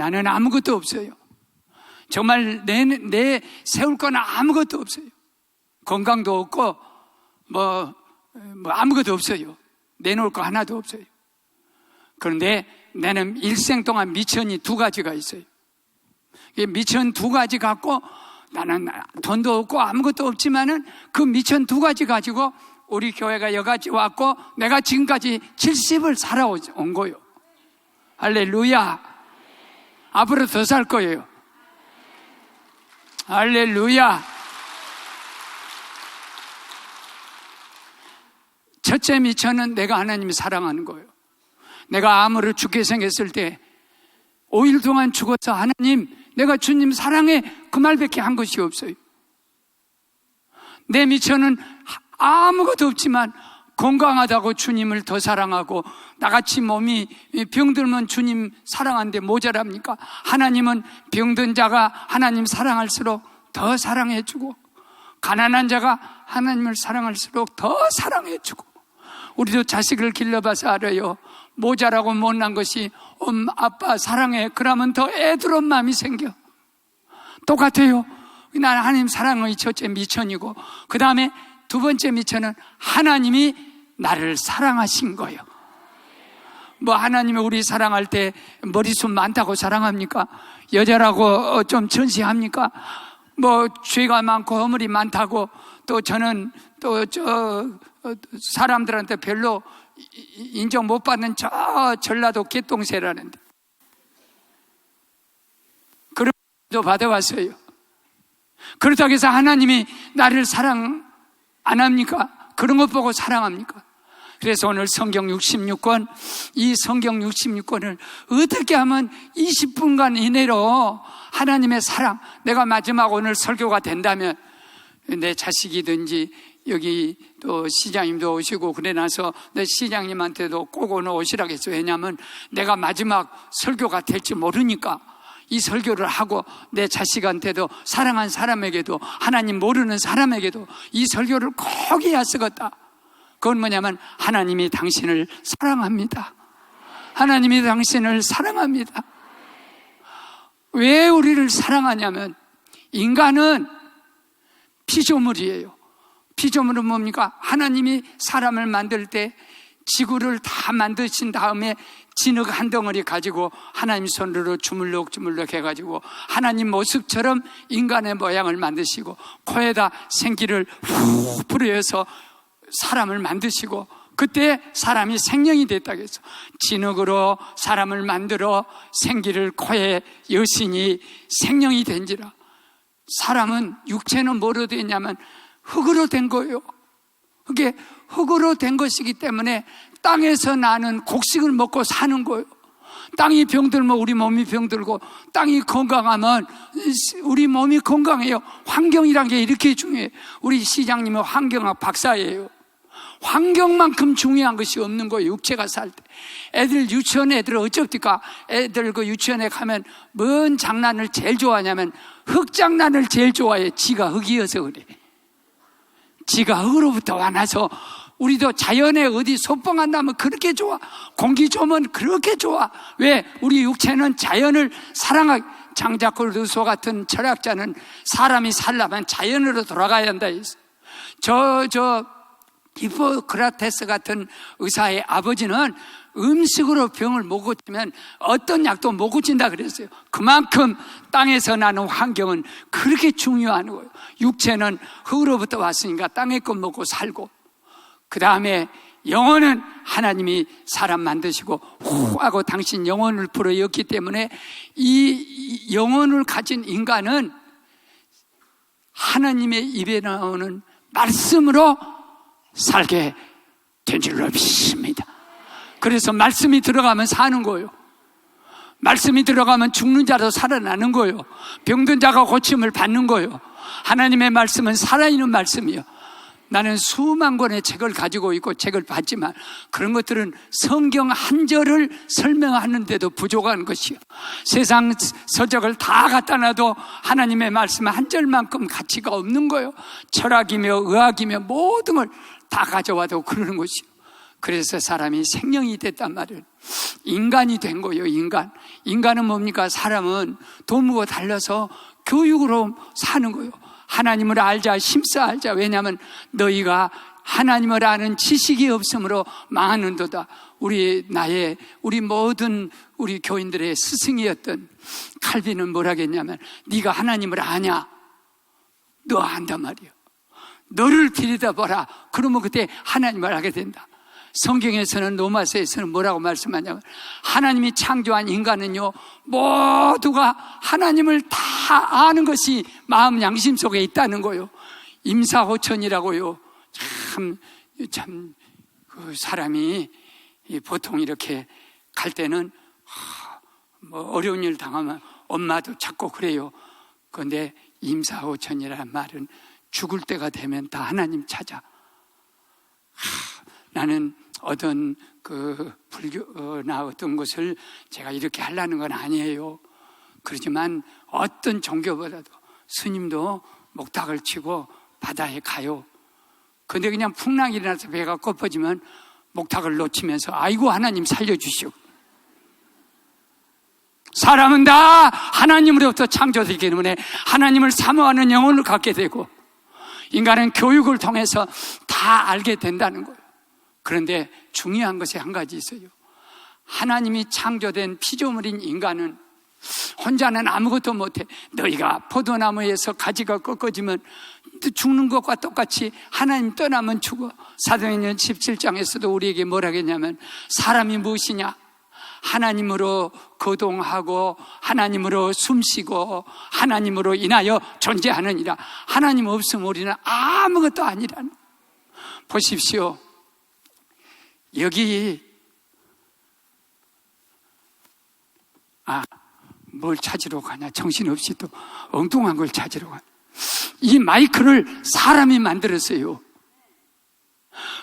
나는 아무것도 없어요. 정말 내 세울 건 아무것도 없어요. 건강도 없고 뭐 아무것도 없어요. 내놓을 거 하나도 없어요. 그런데 나는 일생 동안 미천이 2가지가 있어요. 미천 2가지 갖고 나는 돈도 없고 아무것도 없지만은 그 미천 2가지 가지고 우리 교회가 여기까지 왔고 내가 지금까지 70을 살아온 거예요. 할렐루야. 앞으로 더 살 거예요. 할렐루야. 첫째 미천은 내가 하나님을 사랑하는 거예요. 내가 암으로 죽게 생겼을 때 5일 동안 죽어서 하나님, 내가 주님 사랑해, 그 말밖에 한 것이 없어요. 내 미천은 아무것도 없지만 건강하다고 주님을 더 사랑하고, 나같이 몸이 병들면 주님 사랑하는데 모자랍니까? 하나님은 병든 자가 하나님 사랑할수록 더 사랑해주고, 가난한 자가 하나님을 사랑할수록 더 사랑해주고. 우리도 자식을 길러봐서 알아요. 모자라고 못난 것이 아빠 사랑해, 그러면 더 애들은 마음이 생겨. 똑같아요. 난 하나님 사랑의 첫째 미천이고, 그 다음에 2번째 미천은 하나님이 나를 사랑하신 거예요. 뭐 하나님이 우리 사랑할 때 머리숱 많다고 사랑합니까? 여자라고 좀 전시합니까? 뭐 죄가 많고 허물이 많다고 또 저는 또 사람들한테 별로 인정 못 받는 저 전라도 개똥새라는데 그런 것도 받아왔어요. 그렇다고 해서 하나님이 나를 사랑 안 합니까? 그런 것 보고 사랑합니까? 그래서 오늘 성경 66권, 이 성경 66권을 어떻게 하면 20분간 이내로 하나님의 사랑, 내가 마지막 오늘 설교가 된다면 내 자식이든지 여기 또 시장님도 오시고 그래 나서 내 시장님한테도 꼭 오늘 오시라고 했어요. 왜냐하면 내가 마지막 설교가 될지 모르니까 이 설교를 하고 내 자식한테도 사랑한 사람에게도 하나님 모르는 사람에게도 이 설교를 꼭 해야 쓰겠다. 그건 뭐냐면 하나님이 당신을 사랑합니다. 하나님이 당신을 사랑합니다. 왜 우리를 사랑하냐면 인간은 피조물이에요. 피조물은 뭡니까? 하나님이 사람을 만들 때 지구를 다 만드신 다음에 진흙 한 덩어리 가지고 하나님 손으로 주물럭주물럭 해가지고 하나님 모습처럼 인간의 모양을 만드시고 코에다 생기를 후 불어서 사람을 만드시고 그때 사람이 생명이 됐다고 해서 진흙으로 사람을 만들어 생기를 코에 여신이 생명이 된지라. 사람은 육체는 뭐로 됐냐면 흙으로 된 거예요. 그게 흙으로 된 것이기 때문에 땅에서 나는 곡식을 먹고 사는 거예요. 땅이 병들면 우리 몸이 병들고 땅이 건강하면 우리 몸이 건강해요. 환경이란 게 이렇게 중요해요. 우리 시장님은 환경학 박사예요. 환경만큼 중요한 것이 없는 거예요. 육체가 살 때. 애들 유치원 애들은 어쩝니까? 애들 그 유치원에 가면 뭔 장난을 제일 좋아하냐면 흙 장난을 제일 좋아해. 지가 흙이어서 그래. 지가 흙으로부터 와나서 우리도 자연에 어디 소풍 한다면 그렇게 좋아. 공기 좋으면 그렇게 좋아. 왜? 우리 육체는 자연을 사랑하기. 장자크 루소 같은 철학자는 사람이 살려면 자연으로 돌아가야 한다 했어. 히포크라테스 같은 의사의 아버지는 음식으로 병을 못 고치면 어떤 약도 못 고친다 그랬어요. 그만큼 땅에서 나는 환경은 그렇게 중요한 거예요. 육체는 흙으로부터 왔으니까 땅의 것 먹고 살고, 그 다음에 영혼은 하나님이 사람 만드시고 후 하고 당신 영혼을 불어였기 때문에 이 영혼을 가진 인간은 하나님의 입에 나오는 말씀으로 살게 된 줄로 믿습니다. 그래서 말씀이 들어가면 사는 거예요. 말씀이 들어가면 죽는 자도 살아나는 거예요. 병든 자가 고침을 받는 거예요. 하나님의 말씀은 살아있는 말씀이에요. 나는 수만 권의 책을 가지고 있고 책을 봤지만 그런 것들은 성경 한 절을 설명하는데도 부족한 것이요. 세상 서적을 다 갖다 놔도 하나님의 말씀 한 절만큼 가치가 없는 거예요. 철학이며 의학이며 모든 걸 다 가져와도 그러는 것이요. 그래서 사람이 생명이 됐단 말이에요. 인간이 된 거예요. 인간은 뭡니까? 사람은 도무고 달라서 교육으로 사는 거예요. 하나님을 알자, 힘써 알자. 왜냐하면 너희가 하나님을 아는 지식이 없으므로 망하는도다. 우리 모든 우리 교인들의 스승이었던 칼빈은 뭐라겠냐면, 네가 하나님을 아냐? 너 안단 말이에요. 너를 들여다보라. 그러면 그때 하나님을 알게 된다. 성경에서는, 로마서에서는 뭐라고 말씀하냐면, 하나님이 창조한 인간은요, 모두가 하나님을 다 아는 것이 마음 양심 속에 있다는 거예요. 임사호천이라고요. 그 사람이 보통 이렇게 갈 때는 어려운 일 당하면 엄마도 찾고 그래요. 그런데 임사호천이라는 말은 죽을 때가 되면 다 하나님 찾아. 나는 어떤 불교나 어떤 것을 제가 이렇게 하려는 건 아니에요. 그렇지만 어떤 종교보다도 스님도 목탁을 치고 바다에 가요. 근데 그냥 풍랑이 일어나서 배가 꺼퍼지면 목탁을 놓치면서 아이고 하나님 살려주시오. 사람은 다 하나님으로부터 창조되기 때문에 하나님을 사모하는 영혼을 갖게 되고, 인간은 교육을 통해서 다 알게 된다는 거예요. 그런데 중요한 것이 한 가지 있어요. 하나님이 창조된 피조물인 인간은 혼자는 아무것도 못해. 너희가 포도나무에서 가지가 꺾어지면 죽는 것과 똑같이 하나님 떠나면 죽어. 사도행전 17장에서도 우리에게 뭐라 했냐면, 사람이 무엇이냐? 하나님으로 거동하고 하나님으로 숨쉬고 하나님으로 인하여 존재하느니라. 하나님 없으면 우리는 아무것도 아니라는. 보십시오. 여기 뭘 찾으러 가냐? 정신없이 또 엉뚱한 걸 찾으러 가냐? 이 마이크를 사람이 만들었어요.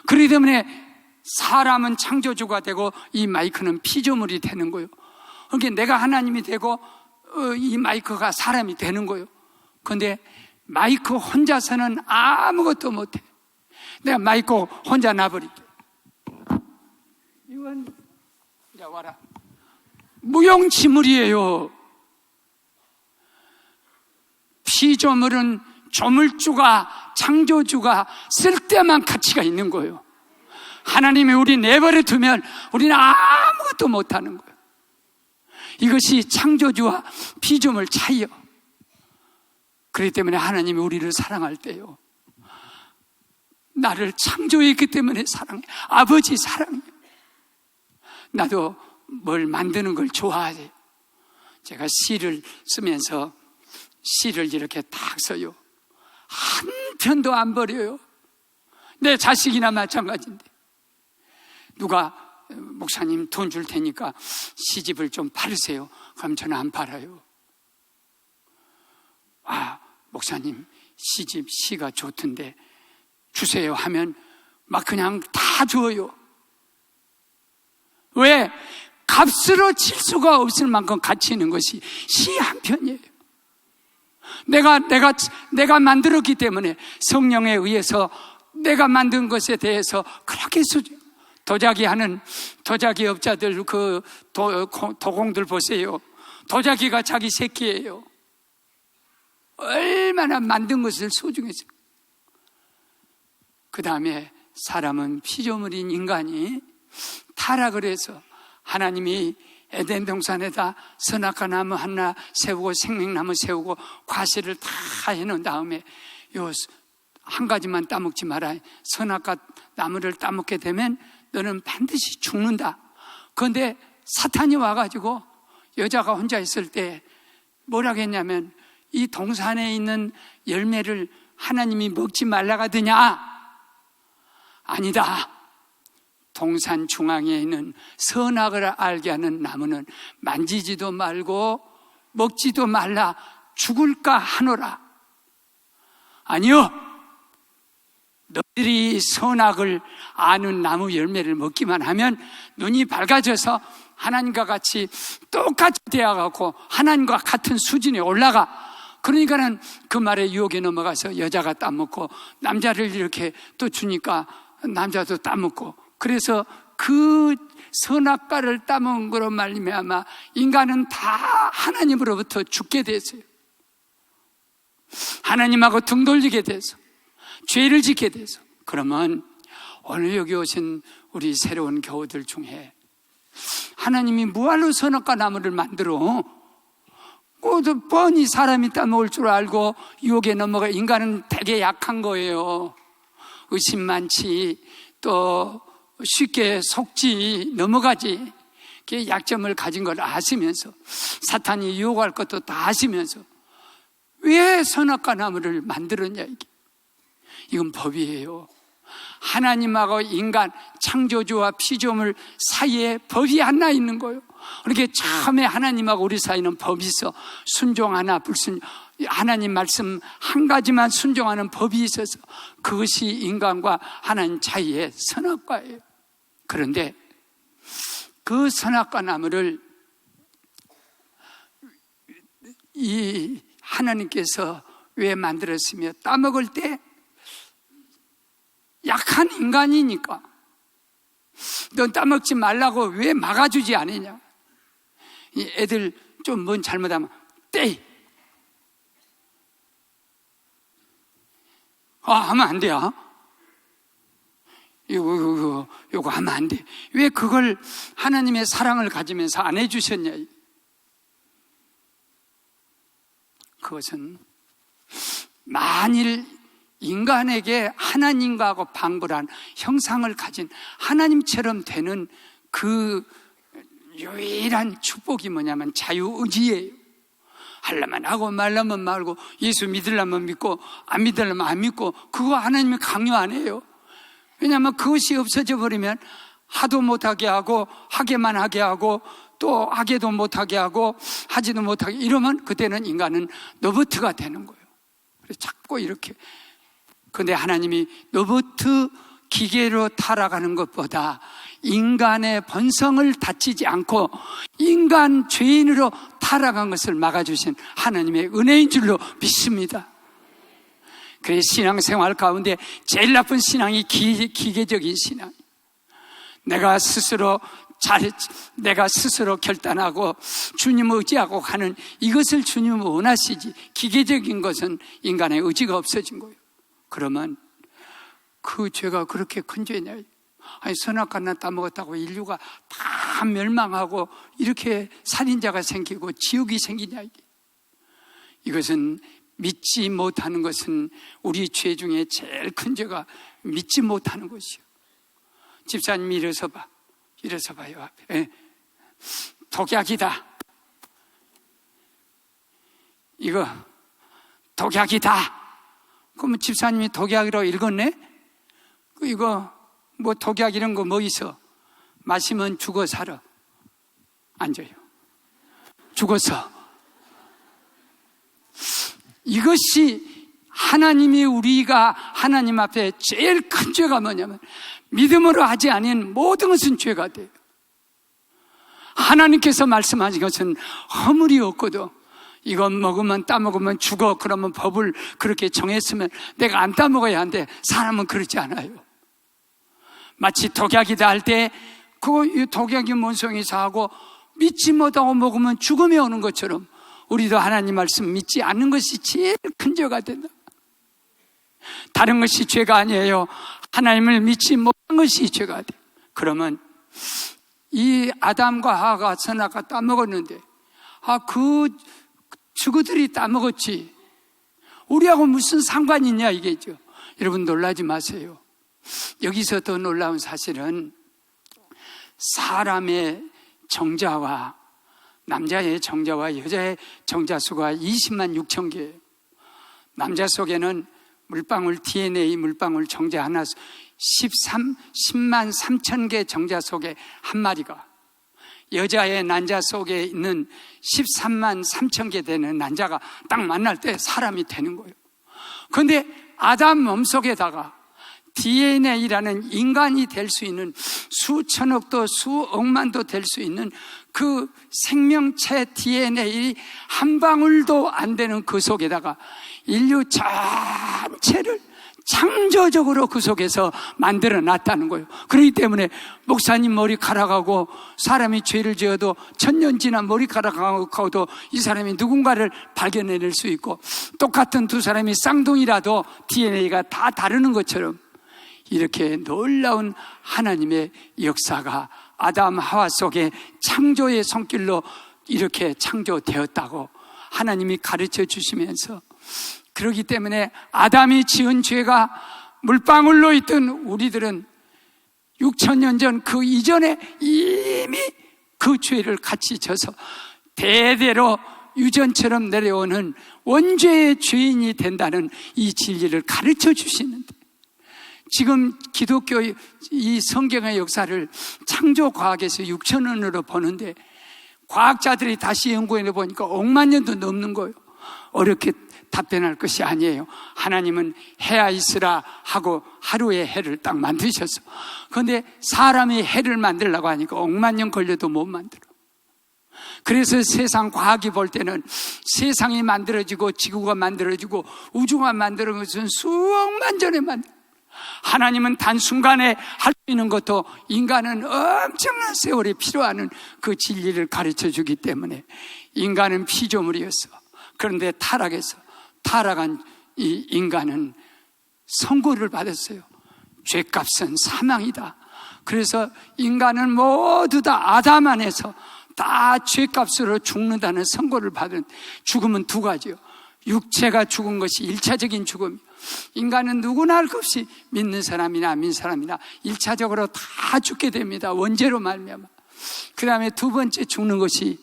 그렇기 때문에 사람은 창조주가 되고 이 마이크는 피조물이 되는 거예요. 그러니까 내가 하나님이 되고 이 마이크가 사람이 되는 거예요. 그런데 마이크 혼자서는 아무것도 못해. 내가 마이크 혼자 놔버릴게. 이건 이제 와라. 무용지물이에요. 피조물은 조물주가, 창조주가 쓸 때만 가치가 있는 거예요. 하나님이 우리 내버려 두면 우리는 아무것도 못하는 거예요. 이것이 창조주와 피조물 차이요. 그렇기 때문에 하나님이 우리를 사랑할 때요, 나를 창조했기 때문에 사랑해. 아버지 사랑해. 나도 뭘 만드는 걸 좋아해요. 제가 시를 쓰면서 시를 이렇게 딱 써요. 한 편도 안 버려요. 내 자식이나 마찬가지인데, 누가 목사님 돈 줄 테니까 시집을 좀 팔으세요. 그럼 저는 안 팔아요. 목사님 시가 좋던데 주세요 하면 막 그냥 다 줘요. 왜? 값으로 칠 수가 없을 만큼 가치 있는 것이 시 한 편이에요. 내가 만들었기 때문에 성령에 의해서 내가 만든 것에 대해서 그렇게 도자기 업자들, 도공들 보세요. 도자기가 자기 새끼예요. 얼마나 만든 것을 소중했어요. 그 다음에 사람은 피조물인 인간이 타락을 해서 하나님이 에덴 동산에다 선악과 나무 하나 세우고 생명나무 세우고 과실을 다 해놓은 다음에 요 한 가지만 따먹지 마라. 선악과 나무를 따먹게 되면 너는 반드시 죽는다. 그런데 사탄이 와가지고 여자가 혼자 있을 때 뭐라고 했냐면, 이 동산에 있는 열매를 하나님이 먹지 말라고 하더냐? 아니다. 동산 중앙에 있는 선악을 알게 하는 나무는 만지지도 말고 먹지도 말라. 죽을까 하노라. 아니요. 너희들이 선악을 아는 나무 열매를 먹기만 하면 눈이 밝아져서 하나님과 같이 똑같이 되어가고 하나님과 같은 수준에 올라가. 그러니까는 그 말에 유혹에 넘어가서 여자가 따먹고 남자를 이렇게 또 주니까 남자도 따먹고 그래서 그 선악과를 따먹은 거로 말미암아 인간은 다 하나님으로부터 죽게 됐어요. 하나님하고 등 돌리게 돼서 죄를 짓게 돼서. 그러면 오늘 여기 오신 우리 새로운 교우들 중에 하나님이 뭐하러 선악과 나무를 만들어? 그것도 뻔히 사람이 따먹을 줄 알고 유혹에 넘어가. 인간은 되게 약한 거예요. 의심 많지, 또 쉽게 속지, 넘어가지. 그 약점을 가진 걸 아시면서, 사탄이 유혹할 것도 다 아시면서 왜 선악과 나무를 만들었냐, 이게. 이건 법이에요. 하나님하고 인간, 창조주와 피조물 사이에 법이 하나 있는 거예요. 그렇게 처음에 하나님하고 우리 사이는 법이 있어. 순종하나 불순종, 하나님 말씀 한 가지만 순종하는 법이 있어서 그것이 인간과 하나님 사이의 선악과예요. 그런데 그 선악과 나무를 이 하나님께서 왜 만들었으며, 따먹을 때 약한 인간이니까 넌 따먹지 말라고 왜 막아주지 않느냐. 이 애들 좀 뭔 잘못하면 떼. 하면 안 돼요. 이거 하면 안 돼. 왜 그걸 하나님의 사랑을 가지면서 안 해주셨냐. 그것은 만일 인간에게 하나님과하고 방불한 형상을 가진 하나님처럼 되는 그 유일한 축복이 뭐냐면 자유의지예요. 하려면 하고 말려면 말고, 예수 믿으려면 믿고 안 믿으려면 안 믿고, 그거 하나님이 강요 안 해요. 왜냐하면 그것이 없어져 버리면 하도 못하게 하고, 하게만 하게 하고, 또 하게도 못하게 하고 하지도 못하게, 이러면 그때는 인간은 로봇가 되는 거예요. 그래서 자꾸 이렇게. 근데 하나님이 로봇 기계로 타락하는 것보다 인간의 본성을 다치지 않고 인간 죄인으로 타락한 것을 막아주신 하나님의 은혜인 줄로 믿습니다. 그래서 신앙생활 가운데 제일 나쁜 신앙이 기계적인 신앙. 내가 스스로 결단하고 주님 의지하고 가는, 이것을 주님은 원하시지, 기계적인 것은 인간의 의지가 없어진 거예요. 그러면 그 죄가 그렇게 큰 죄냐. 아니, 선악과나 따먹었다고 인류가 다 멸망하고 이렇게 살인자가 생기고 지옥이 생기냐. 이것은 믿지 못하는 것은, 우리 죄 중에 제일 큰 죄가 믿지 못하는 것이요. 집사님 일어서 봐요. 앞에. 독약이다. 이거 독약이다. 그러면 집사님이 독약이라고 읽었네? 이거 뭐 독약 이런 거 뭐 있어? 마시면 죽어 살아. 앉아요. 죽어서. 이것이 하나님이, 우리가 하나님 앞에 제일 큰 죄가 뭐냐면 믿음으로 하지 않은 모든 것은 죄가 돼요. 하나님께서 말씀하신 것은 허물이 없거든. 이건 먹으면 따먹으면 죽어. 그러면 법을 그렇게 정했으면 내가 안 따먹어야 하는데 사람은 그렇지 않아요. 마치 독약이다 할 때 그 독약이 뭔성이 사하고 믿지 못하고 먹으면 죽음이 오는 것처럼 우리도 하나님 말씀 믿지 않는 것이 제일 큰 죄가 된다. 다른 것이 죄가 아니에요. 하나님을 믿지 못한 것이 죄가 돼. 그러면 이 아담과 하와가 선악과 따먹었는데, 저그들이 따먹었지 우리하고 무슨 상관이 있냐 이게죠. 여러분 놀라지 마세요. 여기서 더 놀라운 사실은 사람의 정자와, 남자의 정자와 여자의 정자 수가 20만 6천 개예요. 남자 속에는 물방울, DNA 물방울 정자 하나, 10만 3천 개 정자 속에 한 마리가, 여자의 난자 속에 있는 13만 3천 개 되는 난자가 딱 만날 때 사람이 되는 거예요. 그런데 아담 몸속에다가 DNA라는 인간이 될 수 있는, 수천억도 수억만도 될 수 있는 그 생명체 DNA 한 방울도 안 되는 그 속에다가 인류 전체를 창조적으로 그 속에서 만들어 놨다는 거예요. 그렇기 때문에 목사님 머리카락하고 사람이 죄를 지어도 천년 지난 머리카락하고도 이 사람이 누군가를 발견해낼 수 있고, 똑같은 두 사람이 쌍둥이라도 DNA가 다 다르는 것처럼 이렇게 놀라운 하나님의 역사가 아담 하와 속에 창조의 손길로 이렇게 창조되었다고 하나님이 가르쳐 주시면서, 그렇기 때문에 아담이 지은 죄가 물방울로 있던 우리들은 6,000년 전 그 이전에 이미 그 죄를 같이 져서 대대로 유전처럼 내려오는 원죄의 죄인이 된다는 이 진리를 가르쳐 주시는데, 지금 기독교 이 성경의 역사를 창조과학에서 6,000년으로 보는데 과학자들이 다시 연구해 보니까 5만 년도 넘는 거예요. 어렵게 답변할 것이 아니에요. 하나님은 해야 있으라 하고 하루에 해를 딱 만드셨어. 그런데 사람이 해를 만들려고 하니까 5만 년 걸려도 못 만들어. 그래서 세상 과학이 볼 때는 세상이 만들어지고 지구가 만들어지고 우주가 만들어진 것은 수억만 전에 만들어. 하나님은 단순간에 할 수 있는 것도 인간은 엄청난 세월이 필요하는 그 진리를 가르쳐 주기 때문에 인간은 피조물이었어. 그런데 타락한 이 인간은 선고를 받았어요. 죄값은 사망이다. 그래서 인간은 모두 다 아담 안에서 다 죄값으로 죽는다는 선고를 받은, 죽음은 두 가지요. 육체가 죽은 것이 1차적인 죽음이요. 인간은 누구나 할 것 없이 믿는 사람이나 안 믿는 사람이나 1차적으로 다 죽게 됩니다. 원죄로 말미암아. 그 다음에 두 번째 죽는 것이,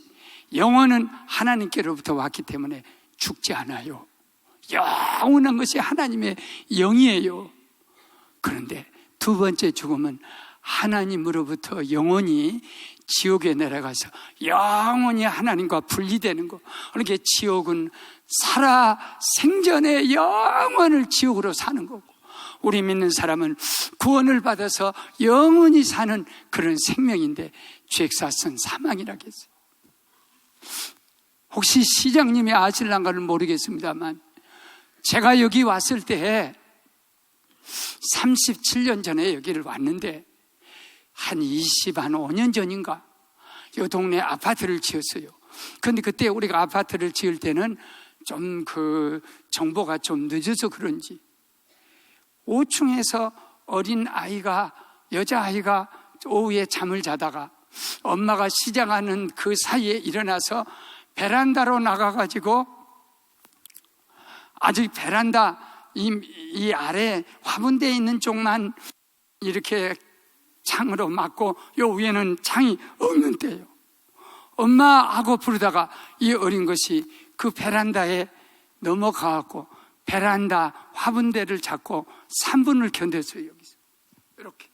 영혼은 하나님께로부터 왔기 때문에 죽지 않아요. 영원한 것이 하나님의 영이에요. 그런데 두 번째 죽음은 하나님으로부터 영혼이 지옥에 내려가서 영원히 하나님과 분리되는 거. 그러니까 지옥은 살아 생전에 영원을 지옥으로 사는 거고, 우리 믿는 사람은 구원을 받아서 영원히 사는 그런 생명인데 죄값은 사망이라겠어요. 혹시 시장님이 아실랑가는 모르겠습니다만, 제가 여기 왔을 때 37년 전에 여기를 왔는데 한 5년 전인가 이 동네 아파트를 지었어요. 그런데 그때 우리가 아파트를 지을 때는 좀 그 정보가 좀 늦어서 그런지 5층에서 어린 아이가, 여자아이가 오후에 잠을 자다가 엄마가 시장하는 그 사이에 일어나서 베란다로 나가가지고, 아직 베란다 이 아래 화분되어 있는 쪽만 이렇게 창으로 막고 요 위에는 창이 없는 때예요. 엄마하고 부르다가 이 어린 것이 그 베란다에 넘어가갖고 베란다 화분대를 잡고 3분을 견뎠어요. 여기서 이렇게.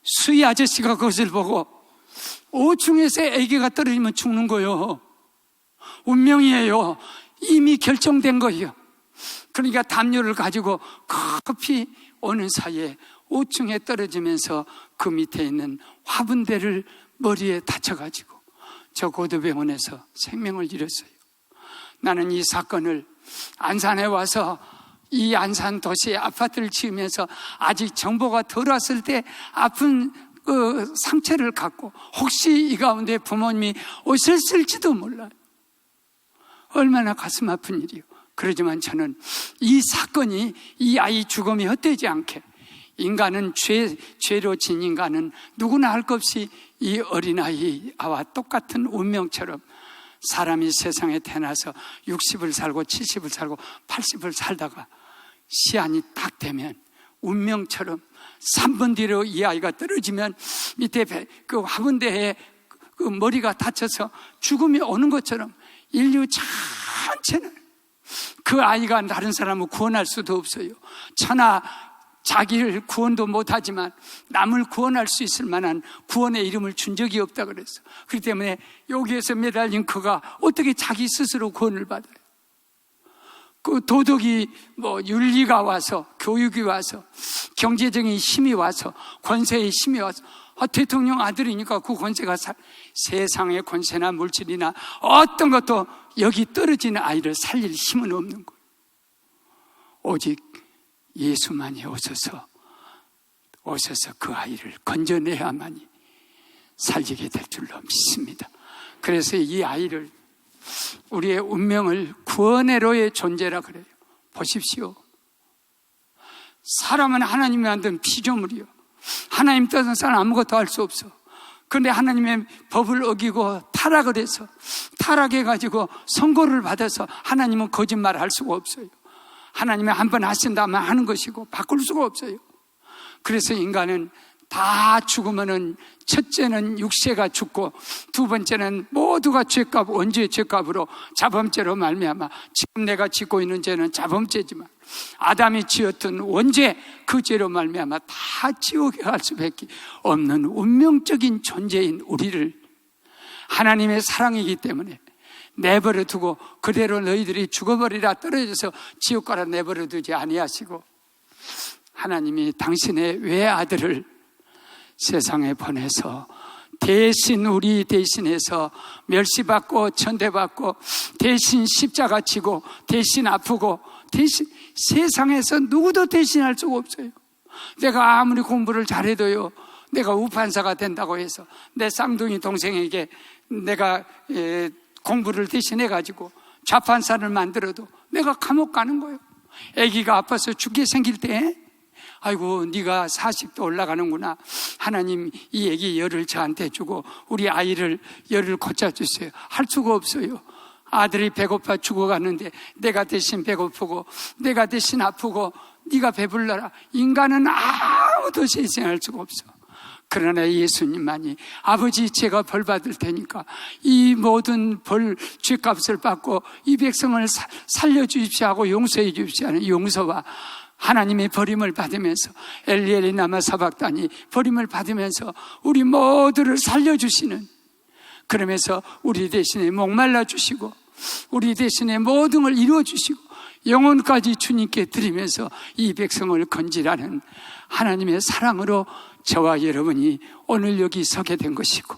수희 아저씨가 그것을 보고 5층에서 아기가 떨어지면 죽는 거예요. 운명이에요. 이미 결정된 거예요. 그러니까 담요를 가지고 급히 오는 사이에 5층에 떨어지면서 그 밑에 있는 화분대를 머리에 다쳐가지고 저 고도병원에서 생명을 잃었어요. 나는 이 사건을 안산에 와서 이 안산 도시에 아파트를 지으면서 아직 정보가 덜 왔을 때 아픈 그 상처를 갖고 혹시 이 가운데 부모님이 오셨을지도 몰라요. 얼마나 가슴 아픈 일이요. 그러지만 저는 이 사건이, 이 아이 죽음이 헛되지 않게, 인간은 죄로 진 인간은 누구나 할 것 없이 이 어린아이와 똑같은 운명처럼 사람이 세상에 태어나서 60을 살고 70을 살고 80을 살다가 시한이 딱 되면 운명처럼 3분 뒤로 이 아이가 떨어지면 밑에 그 화분대에 그 머리가 다쳐서 죽음이 오는 것처럼 인류 전체는 그 아이가 다른 사람을 구원할 수도 없어요. 천하 자기를 구원도 못하지만 남을 구원할 수 있을 만한 구원의 이름을 준 적이 없다 그랬어. 그렇기 때문에 여기에서 매달린 그가 어떻게 자기 스스로 구원을 받아요? 그 도덕이 윤리가 와서, 교육이 와서, 경제적인 힘이 와서, 권세의 힘이 와서, 대통령 아들이니까 그 권세가 세상의 권세나 물질이나 어떤 것도 여기 떨어지는 아이를 살릴 힘은 없는 거예요. 오직 예수만이 오셔서 그 아이를 건져내야만이 살리게 될 줄로 믿습니다. 그래서 이 아이를 우리의 운명을 구원의로의 존재라 그래요. 보십시오. 사람은 하나님이 만든 피조물이요. 하나님 뜻은 사람 아무것도 할 수 없어. 그런데 하나님의 법을 어기고 타락을 해서 타락해가지고 선고를 받아서 하나님은 거짓말을 할 수가 없어요. 하나님이 한번 하신다면 하는 것이고 바꿀 수가 없어요. 그래서 인간은 다 죽으면은 첫째는 육체가 죽고 두 번째는 모두가 죄값, 원죄의 죄값으로 자범죄로 말미암아 지금 내가 짓고 있는 죄는 자범죄지만 아담이 지었던 원죄 그 죄로 말미암아 다 지옥에 갈 수밖에 없는 운명적인 존재인 우리를 하나님의 사랑이기 때문에 내버려 두고 그대로 너희들이 죽어버리라 떨어져서 지옥 가라 내버려 두지 아니하시고 하나님이 당신의 외아들을 세상에 보내서 대신 우리 대신해서 멸시받고 천대받고 대신 십자가 지고 대신 아프고 대신 세상에서 누구도 대신할 수가 없어요. 내가 아무리 공부를 잘해도요, 내가 우판사가 된다고 해서 내 쌍둥이 동생에게 내가 공부를 대신해가지고 좌판사를 만들어도 내가 감옥 가는 거예요. 아기가 아파서 죽게 생길 때 아이고 네가 40도 올라가는구나. 하나님 이 아기 열을 저한테 주고 우리 아이를 열을 고쳐주세요. 할 수가 없어요. 아들이 배고파 죽어가는데 내가 대신 배고프고 내가 대신 아프고 네가 배불러라. 인간은 아무도 세상할 수가 없어. 그러나 예수님만이 아버지 제가 벌 받을 테니까 이 모든 벌 죄값을 받고 이 백성을 살려주십시오 하고 용서해 주십시오 하는 용서와 하나님의 버림을 받으면서 엘리엘이 나마 사박다니 버림을 받으면서 우리 모두를 살려주시는, 그러면서 우리 대신에 목말라 주시고 우리 대신에 모든 걸 이루어 주시고 영혼까지 주님께 드리면서 이 백성을 건지라는 하나님의 사랑으로 저와 여러분이 오늘 여기 서게 된 것이고,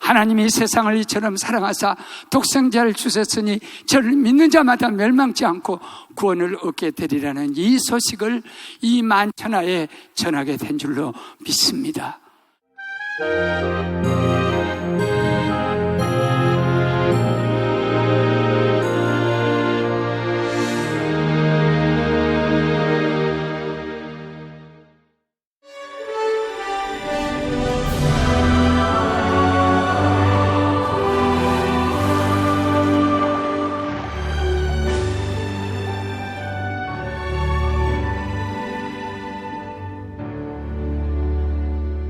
하나님이 세상을 이처럼 사랑하사 독생자를 주셨으니 저를 믿는 자마다 멸망치 않고 구원을 얻게 되리라는 이 소식을 이 만천하에 전하게 된 줄로 믿습니다.